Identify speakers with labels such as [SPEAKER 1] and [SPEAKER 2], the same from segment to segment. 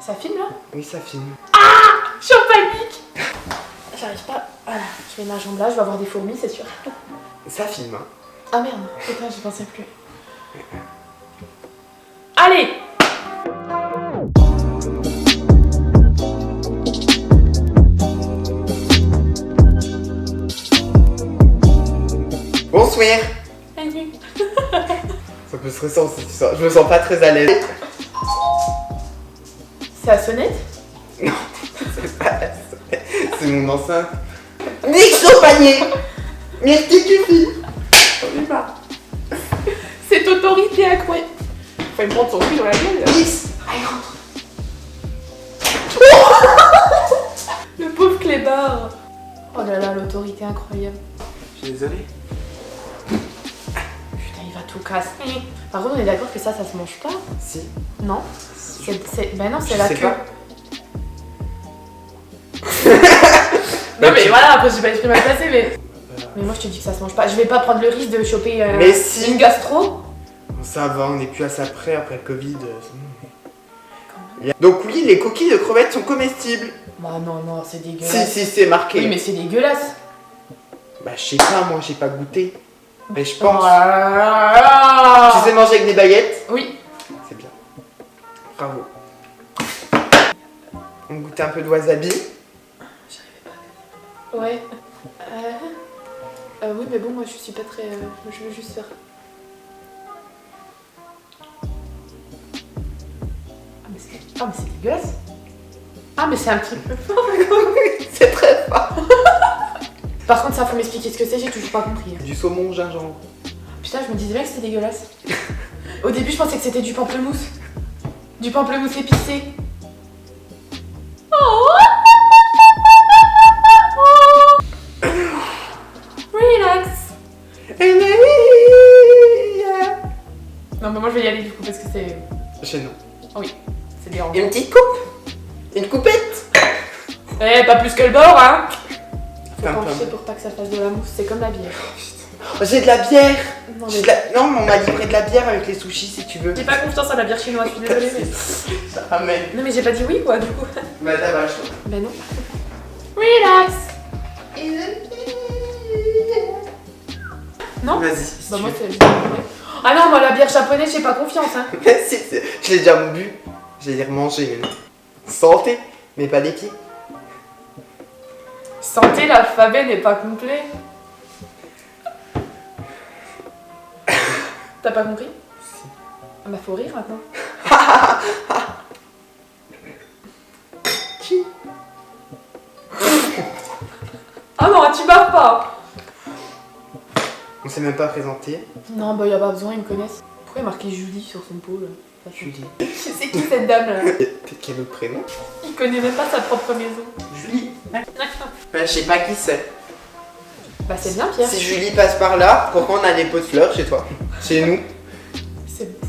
[SPEAKER 1] Ça filme là?
[SPEAKER 2] Oui, ça filme.
[SPEAKER 1] Ah! Je suis en panique! J'arrive pas. Voilà, je mets ma jambe là, je vais avoir des fourmis, c'est sûr.
[SPEAKER 2] Ça filme, hein.
[SPEAKER 1] Ah merde, putain, j'y pensais plus. Allez!
[SPEAKER 2] Bonsoir.
[SPEAKER 1] Salut.
[SPEAKER 2] Ça peut se ressentir, cette histoire. Je me sens pas très à l'aise.
[SPEAKER 1] C'est la sonnette?
[SPEAKER 2] Non, c'est pas la sonnette. C'est mon enceinte. Nique ton panier. Mais qu'est-ce que tu fais? J'en ai marre.
[SPEAKER 1] Cette autorité incroyable. Faut me prendre son cul dans la gueule. Là.
[SPEAKER 2] Nix. Allez, rentre.
[SPEAKER 1] Le pauvre clébard. Oh là là, l'autorité incroyable.
[SPEAKER 2] Je suis désolé.
[SPEAKER 1] Putain, il va tout casser. Par contre, on est d'accord que ça se mange pas?
[SPEAKER 2] Si.
[SPEAKER 1] Non. Ben non, c'est la
[SPEAKER 2] sais
[SPEAKER 1] queue.
[SPEAKER 2] pas.
[SPEAKER 1] Non mais voilà, après j'ai pas esprit mal placé, mais moi je te dis que ça se mange pas. Je vais pas prendre le risque de choper
[SPEAKER 2] Mais si.
[SPEAKER 1] une gastro.
[SPEAKER 2] Bon, ça va, on n'est plus à ça près après le Covid. Donc oui, les coquilles de crevettes sont comestibles.
[SPEAKER 1] Bah non, non, c'est dégueulasse.
[SPEAKER 2] Si, c'est marqué.
[SPEAKER 1] Oui, mais c'est dégueulasse.
[SPEAKER 2] Bah je sais pas, moi j'ai pas goûté. Mais je pense.
[SPEAKER 1] Oh.
[SPEAKER 2] Tu sais manger avec des baguettes?
[SPEAKER 1] Oui.
[SPEAKER 2] C'est bien. Bravo. On goûtait un peu de wasabi.
[SPEAKER 1] Ouais. Oui, mais bon, moi je suis pas très. Je veux juste faire. Ah, mais c'est dégueulasse. Ah, mais c'est un petit peu fort.
[SPEAKER 2] C'est très fort.
[SPEAKER 1] Par contre, ça faut m'expliquer ce que c'est, j'ai toujours pas compris.
[SPEAKER 2] Du saumon gingembre.
[SPEAKER 1] Putain, je me disais bien que c'était dégueulasse. Au début, je pensais que c'était du pamplemousse. Du pamplemousse épicé. Oh. Relax. Non, mais moi je vais y aller du coup parce que c'est.
[SPEAKER 2] Chez nous.
[SPEAKER 1] Oui, c'est dérangeant.
[SPEAKER 2] Une petite coupe. Une coupette.
[SPEAKER 1] Eh, pas plus que le bord, hein. Faut
[SPEAKER 2] Pam,
[SPEAKER 1] pencher
[SPEAKER 2] pam.
[SPEAKER 1] pour pas que ça fasse de la mousse, c'est comme la bière.
[SPEAKER 2] Oh, j'ai de la bière.
[SPEAKER 1] Non,
[SPEAKER 2] J'ai
[SPEAKER 1] mais
[SPEAKER 2] de la- Non, mais on m'a livré de la bière avec les sushis si tu veux.
[SPEAKER 1] j'ai pas confiance à la bière chinoise, je suis désolée. Mais...
[SPEAKER 2] Ça ramène.
[SPEAKER 1] Non, mais j'ai pas dit oui quoi, du coup.
[SPEAKER 2] Bah t'as vache.
[SPEAKER 1] Ben non. Relax. Non.
[SPEAKER 2] Vas-y. Si
[SPEAKER 1] Bah,
[SPEAKER 2] tu
[SPEAKER 1] moi
[SPEAKER 2] veux.
[SPEAKER 1] c'est. Ah non, moi la bière japonaise, j'ai pas confiance, hein.
[SPEAKER 2] Je l'ai déjà bu. J'ai dire manger maintenant. Santé, mais pas des pieds.
[SPEAKER 1] Santé, l'alphabet n'est pas complet. T'as pas compris?
[SPEAKER 2] Si.
[SPEAKER 1] Ah bah faut rire maintenant. Ah non, tu baves pas.
[SPEAKER 2] On s'est même pas présenté.
[SPEAKER 1] Non, bah y a pas besoin, ils me connaissent. Pourquoi il y a marqué Julie sur son pot là?
[SPEAKER 2] Julie.
[SPEAKER 1] C'est qui cette dame là?
[SPEAKER 2] Quel autre prénom?
[SPEAKER 1] Il connaît même pas sa propre maison.
[SPEAKER 2] Julie. Bah, je sais pas qui c'est.
[SPEAKER 1] Bah c'est bien Pierre.
[SPEAKER 2] Si Julie passe par là, pourquoi on a des pots de fleurs chez toi? Chez nous?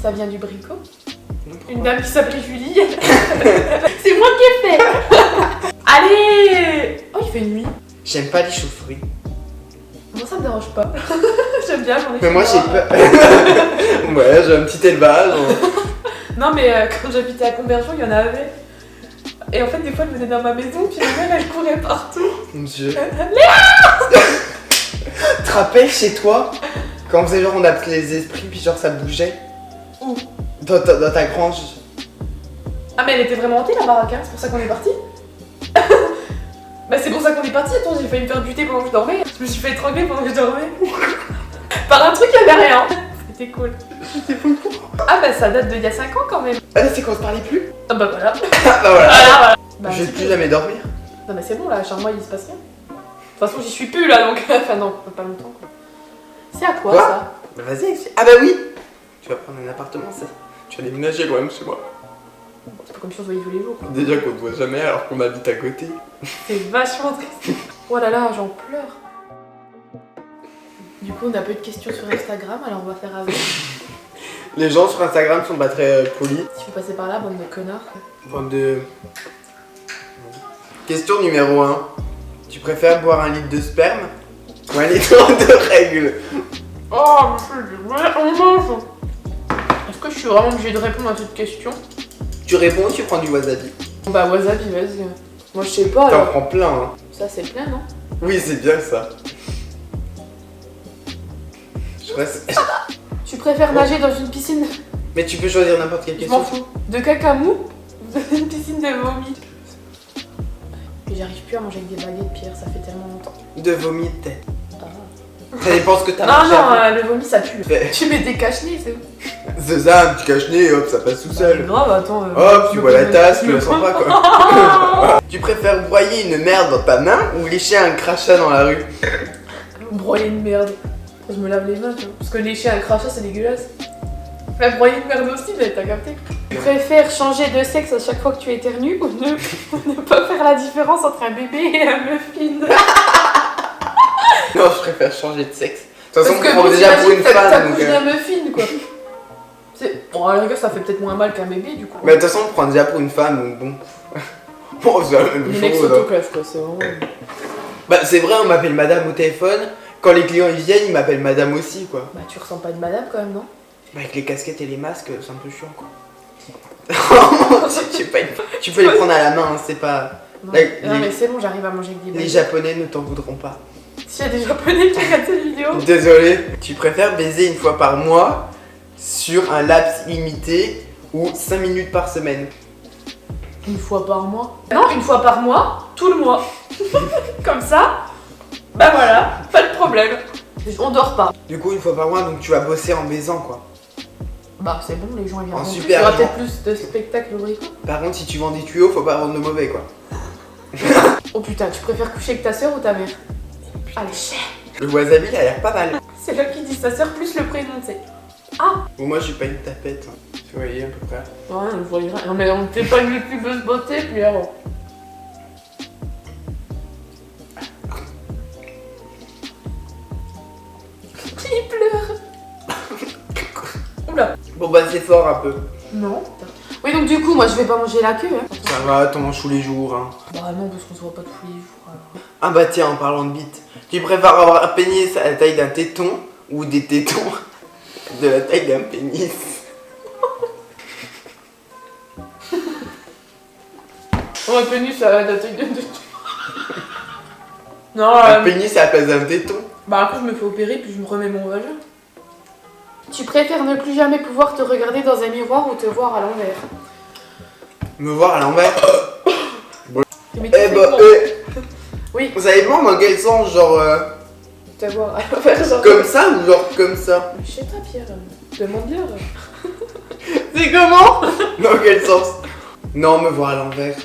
[SPEAKER 1] Ça vient du bricot. Une dame qui s'appelait Julie. C'est moi qui ai fait. Allez. Oh, il fait nuit.
[SPEAKER 2] J'aime pas les chauves-fruits.
[SPEAKER 1] Moi ça me dérange pas. J'aime bien, j'en ai
[SPEAKER 2] Mais
[SPEAKER 1] fait
[SPEAKER 2] moi j'ai
[SPEAKER 1] moi.
[SPEAKER 2] peur. Ouais, j'ai un petit élevage.
[SPEAKER 1] Non mais quand j'habitais à Combergeon, il y en avait. Et en fait des fois elle venait dans ma maison, puis ma mère elle courait partout.
[SPEAKER 2] Mon dieu. Léa. Tu te rappelles chez toi quand on faisait genre on appelait les esprits puis genre ça bougeait?
[SPEAKER 1] Où?
[SPEAKER 2] Dans ta grange.
[SPEAKER 1] Ah mais elle était vraiment hantée la baraque, hein, c'est pour ça qu'on est parti. Bah c'est pour ça qu'on est parti, attends j'ai failli me faire buter pendant que je dormais. Je me suis fait étrangler pendant que je dormais. Par un truc il y avait rien. C'était cool. Ah bah ça date d'il y a 5 ans quand même.
[SPEAKER 2] Ah c'est qu'on se parlait plus?
[SPEAKER 1] Ah bah voilà.
[SPEAKER 2] Ah bah voilà.
[SPEAKER 1] Voilà. Bah,
[SPEAKER 2] Je vais
[SPEAKER 1] c'est
[SPEAKER 2] plus
[SPEAKER 1] cool.
[SPEAKER 2] jamais dormir.
[SPEAKER 1] Non mais c'est bon là, charme-moi il se passe rien. De toute façon j'y suis plus là donc. Enfin non, pas longtemps quoi. C'est à quoi ça?
[SPEAKER 2] Bah vas-y. Ah bah oui. Tu vas prendre un appartement ça. Tu vas déménager loin de chez moi.
[SPEAKER 1] C'est pas comme si on se voyait tous les jours quoi.
[SPEAKER 2] Déjà qu'on te voit jamais alors qu'on habite à côté.
[SPEAKER 1] C'est vachement triste. Oh là là, j'en pleure. Du coup, on a peu de questions sur Instagram, alors on va faire avec.
[SPEAKER 2] Les gens sur Instagram sont pas très polis.
[SPEAKER 1] Si vous passez par là, bande de connards.
[SPEAKER 2] Bande de... Question numéro 1. Tu préfères boire un litre de sperme ou un litre de règles?
[SPEAKER 1] Oh, mais on mange. Est-ce que je suis vraiment obligée de répondre à cette question?
[SPEAKER 2] Tu réponds ou tu prends du wasabi?
[SPEAKER 1] Bah wasabi, vas-y. Moi je sais pas
[SPEAKER 2] T'en
[SPEAKER 1] alors.
[SPEAKER 2] prends plein, hein.
[SPEAKER 1] Ça c'est plein, non?
[SPEAKER 2] Oui, c'est bien ça. Je reste...
[SPEAKER 1] Tu préfères nager dans une piscine?
[SPEAKER 2] Mais tu peux choisir n'importe quelle
[SPEAKER 1] Je
[SPEAKER 2] question.
[SPEAKER 1] m'en fous. De caca mou ou d'une piscine de vomi? J'arrive plus à manger avec des baguettes, Pierre, ça fait tellement longtemps.
[SPEAKER 2] De vomi de tête.
[SPEAKER 1] Ah.
[SPEAKER 2] Ça dépend ce que t'as
[SPEAKER 1] Non,
[SPEAKER 2] mangé
[SPEAKER 1] non,
[SPEAKER 2] après.
[SPEAKER 1] le vomi ça pue.
[SPEAKER 2] Mais-
[SPEAKER 1] Tu mets des cache-nez, c'est où?
[SPEAKER 2] C'est ça, un petit cache-nez, hop, ça passe tout seul.
[SPEAKER 1] Grave, attends.
[SPEAKER 2] Hop, tu bois la tasse, tu la sens pas quoi. Tu préfères broyer une merde dans ta main ou lécher un crachat dans la rue?
[SPEAKER 1] Broyer une merde. Faut que je me lave les mains, tu vois. Parce que lécher un crachat, c'est dégueulasse. Mais broyer une merde aussi, mais t'as capté. Tu préfères changer de sexe à chaque fois que tu éternues ou ne pas faire la différence entre un bébé et un muffin?
[SPEAKER 2] Non, je préfère changer de sexe. De toute façon,
[SPEAKER 1] Parce que
[SPEAKER 2] on prend
[SPEAKER 1] bon,
[SPEAKER 2] déjà pour une
[SPEAKER 1] t'as
[SPEAKER 2] femme. Donc,
[SPEAKER 1] couché d'un muffin, quoi. Bon, à la rigueur, ça fait peut-être moins mal qu'un bébé, du coup.
[SPEAKER 2] Mais de toute façon, on prend déjà pour une femme, donc bon. Bon, c'est la même
[SPEAKER 1] Les mecs
[SPEAKER 2] chose. Hein.
[SPEAKER 1] s'autoclavent, quoi, c'est vraiment...
[SPEAKER 2] Bah, c'est vrai, on m'appelle madame au téléphone. Quand les clients ils viennent, ils m'appellent madame aussi, quoi.
[SPEAKER 1] Bah, tu ressens pas de madame, quand même, non?
[SPEAKER 2] Bah, avec les casquettes et les masques, c'est un peu chiant, quoi. Tu peux les prendre à la main, hein, c'est pas.
[SPEAKER 1] Non,
[SPEAKER 2] Là,
[SPEAKER 1] non,
[SPEAKER 2] les-
[SPEAKER 1] mais c'est bon, j'arrive à manger avec des
[SPEAKER 2] Les
[SPEAKER 1] baguettes.
[SPEAKER 2] japonais ne t'en voudront pas.
[SPEAKER 1] S'il y a des japonais qui regardent cette vidéo...
[SPEAKER 2] Désolé. Tu préfères baiser une fois par mois sur un laps limité ou 5 minutes par semaine?
[SPEAKER 1] Une fois par mois? Non, une fois par mois, tout le mois. Comme ça, bah voilà, pas de problème. On dort pas.
[SPEAKER 2] Du coup, une fois par mois, donc tu vas bosser en baisant, quoi.
[SPEAKER 1] Bah c'est bon, les gens ils viendront plus. Il y
[SPEAKER 2] super
[SPEAKER 1] aura
[SPEAKER 2] gens.
[SPEAKER 1] peut-être plus de spectacles bricots.
[SPEAKER 2] Par contre, si tu vends des tuyaux, faut pas vendre de mauvais, quoi.
[SPEAKER 1] Oh putain, tu préfères coucher avec ta soeur ou ta mère? Allez, chais.
[SPEAKER 2] Le wasabi, il a l'air pas mal.
[SPEAKER 1] C'est là qui dit sa soeur plus le prénom, tu sais.
[SPEAKER 2] Bon, moi, je suis pas une tapette. Hein. Vous voyez, à peu près.
[SPEAKER 1] Ouais, je voyais rien. Non mais on t'est pas une plus grosse beauté, Pierre. Il pleure. Oula.
[SPEAKER 2] Bon, bah, c'est fort un peu.
[SPEAKER 1] Non. Oui, donc du coup, moi je vais pas manger la queue. Hein.
[SPEAKER 2] Ça va, t'en manges tous les jours, hein.
[SPEAKER 1] Bah non, parce qu'on se voit pas tous les jours. Alors.
[SPEAKER 2] Ah bah tiens, en parlant de bite, tu préfères avoir un pénis à la taille d'un téton ou des tétons de la taille d'un pénis?
[SPEAKER 1] Oh, un pénis à la taille de... Non,
[SPEAKER 2] Un pénis à la place d'un téton?
[SPEAKER 1] bah après je me fais opérer puis je me remets mon vagin. Tu préfères ne plus jamais pouvoir te regarder dans un miroir ou te voir à l'envers?
[SPEAKER 2] Me voir à l'envers?
[SPEAKER 1] Mais tu
[SPEAKER 2] Eh
[SPEAKER 1] fais
[SPEAKER 2] bah,
[SPEAKER 1] comment Oui,
[SPEAKER 2] ça dépend dans quel sens, genre
[SPEAKER 1] te voir à l'envers, genre...
[SPEAKER 2] comme ça ou genre comme ça?
[SPEAKER 1] Je sais pas, Pierre, demande-leur.
[SPEAKER 2] C'est comment? Dans quel sens? Non, me voir à l'envers.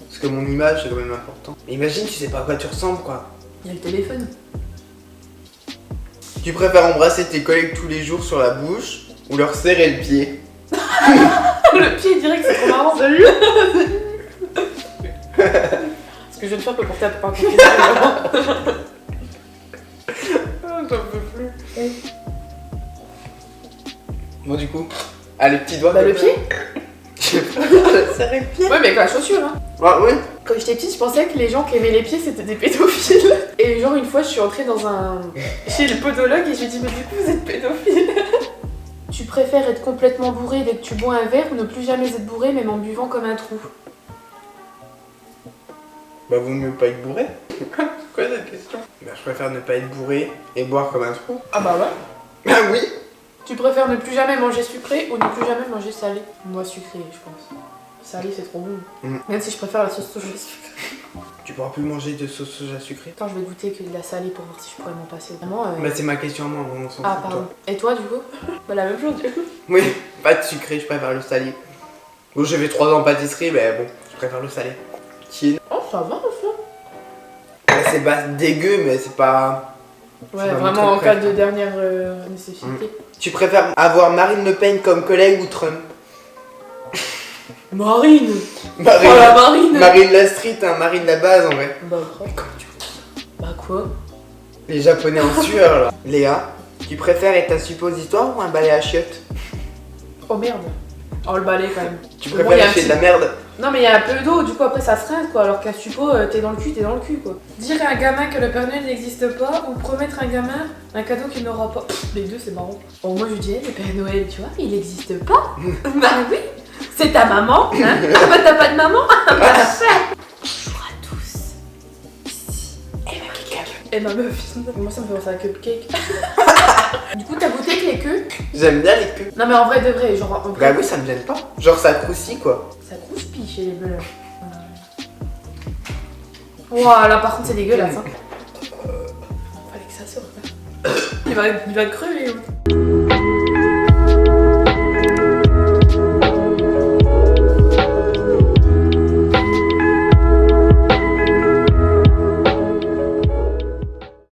[SPEAKER 2] Parce que mon image c'est quand même important. Imagine, tu sais pas à quoi tu ressembles, quoi.
[SPEAKER 1] Il y a le téléphone.
[SPEAKER 2] Tu préfères embrasser tes collègues tous les jours sur la bouche ou leur serrer le pied?
[SPEAKER 1] Le pied direct, c'est trop marrant. Salut. Ce que je viens de faire peut porter à pas compliqué.
[SPEAKER 2] J'en peux plus. Bon, du coup, ah, les petits doigts.
[SPEAKER 1] Bah
[SPEAKER 2] comme
[SPEAKER 1] le
[SPEAKER 2] ça.
[SPEAKER 1] pied.
[SPEAKER 2] Je sais pas, serrer le pied.
[SPEAKER 1] Ouais, mais avec la chaussure, hein.
[SPEAKER 2] Ah, oui.
[SPEAKER 1] Quand j'étais petite, je pensais que les gens qui aimaient les pieds, c'était des pédophiles. Et genre, une fois, je suis entrée chez le podologue et je lui ai dit, mais du coup, vous êtes pédophile. Tu préfères être complètement bourré dès que tu bois un verre ou ne plus jamais être bourré, même en buvant comme un trou?
[SPEAKER 2] Bah, vaut mieux pas être bourré. Quoi cette question? Bah, je préfère ne pas être bourré et boire comme un trou.
[SPEAKER 1] Ah bah ouais.
[SPEAKER 2] Ah oui.
[SPEAKER 1] Tu préfères ne plus jamais manger sucré ou ne plus jamais manger salé? Moi, sucré, je pense. Salé, c'est trop bon. Même si je préfère la sauce soja sucrée.
[SPEAKER 2] Tu pourras plus manger de sauce soja sucrée.
[SPEAKER 1] Attends, je vais goûter que de la salée pour voir si je pourrais m'en passer. Vraiment,
[SPEAKER 2] Bah, c'est ma question à moi, on s'en
[SPEAKER 1] Ah,
[SPEAKER 2] fout de
[SPEAKER 1] pardon.
[SPEAKER 2] toi.
[SPEAKER 1] Et toi, du coup? Bah, la même chose, du coup.
[SPEAKER 2] Oui, pas de sucré, je préfère le salé. Bon, j'ai fait 3 ans en pâtisserie, mais bon, je préfère le salé. Qui est...
[SPEAKER 1] Oh, ça va, ça.
[SPEAKER 2] C'est pas dégueu, mais c'est pas...
[SPEAKER 1] Ouais,
[SPEAKER 2] C'est pas mon
[SPEAKER 1] vraiment en
[SPEAKER 2] truc
[SPEAKER 1] cas de
[SPEAKER 2] préféré.
[SPEAKER 1] dernière nécessité.
[SPEAKER 2] Tu préfères avoir Marine Le Pen comme collègue ou Trump?
[SPEAKER 1] Marine.
[SPEAKER 2] Marine,
[SPEAKER 1] Oh la Marine.
[SPEAKER 2] Marine la street, hein, Marine la base en vrai.
[SPEAKER 1] Bah grave. Bah quoi?
[SPEAKER 2] Les japonais en sueur là. Léa, tu préfères être un suppositoire ou un balai à chiottes?
[SPEAKER 1] Oh merde. Oh le balai quand même.
[SPEAKER 2] Tu
[SPEAKER 1] Au moins,
[SPEAKER 2] préfères
[SPEAKER 1] y a un
[SPEAKER 2] acheter
[SPEAKER 1] petit-
[SPEAKER 2] de la merde?
[SPEAKER 1] Non mais il y a un peu d'eau, du coup après ça se rince quoi, alors qu'un suppo, t'es dans le cul quoi. Dire à un gamin que le Père Noël n'existe pas ou promettre à un gamin un cadeau qu'il n'aura pas. Pff, les deux c'est marrant. Bon moi je dis, le Père Noël tu vois, il n'existe pas. Bah oui. C'est ta maman, hein? Ah bah t'as pas de maman? Ah bah chère. Bonjour à tous. Ici Emma Cupcake. Emma Muffin. Moi ça me fait penser à Cupcake. Du coup t'as goûté avec les queues?
[SPEAKER 2] J'aime bien les queues.
[SPEAKER 1] Non mais en vrai de vrai, genre en vrai.
[SPEAKER 2] Bah oui, ça me gêne pas. Genre ça croustille quoi.
[SPEAKER 1] Ça croustille chez les bœufs. Ouah là par contre c'est dégueulasse hein. Fallait que ça sorte là. Il va crever.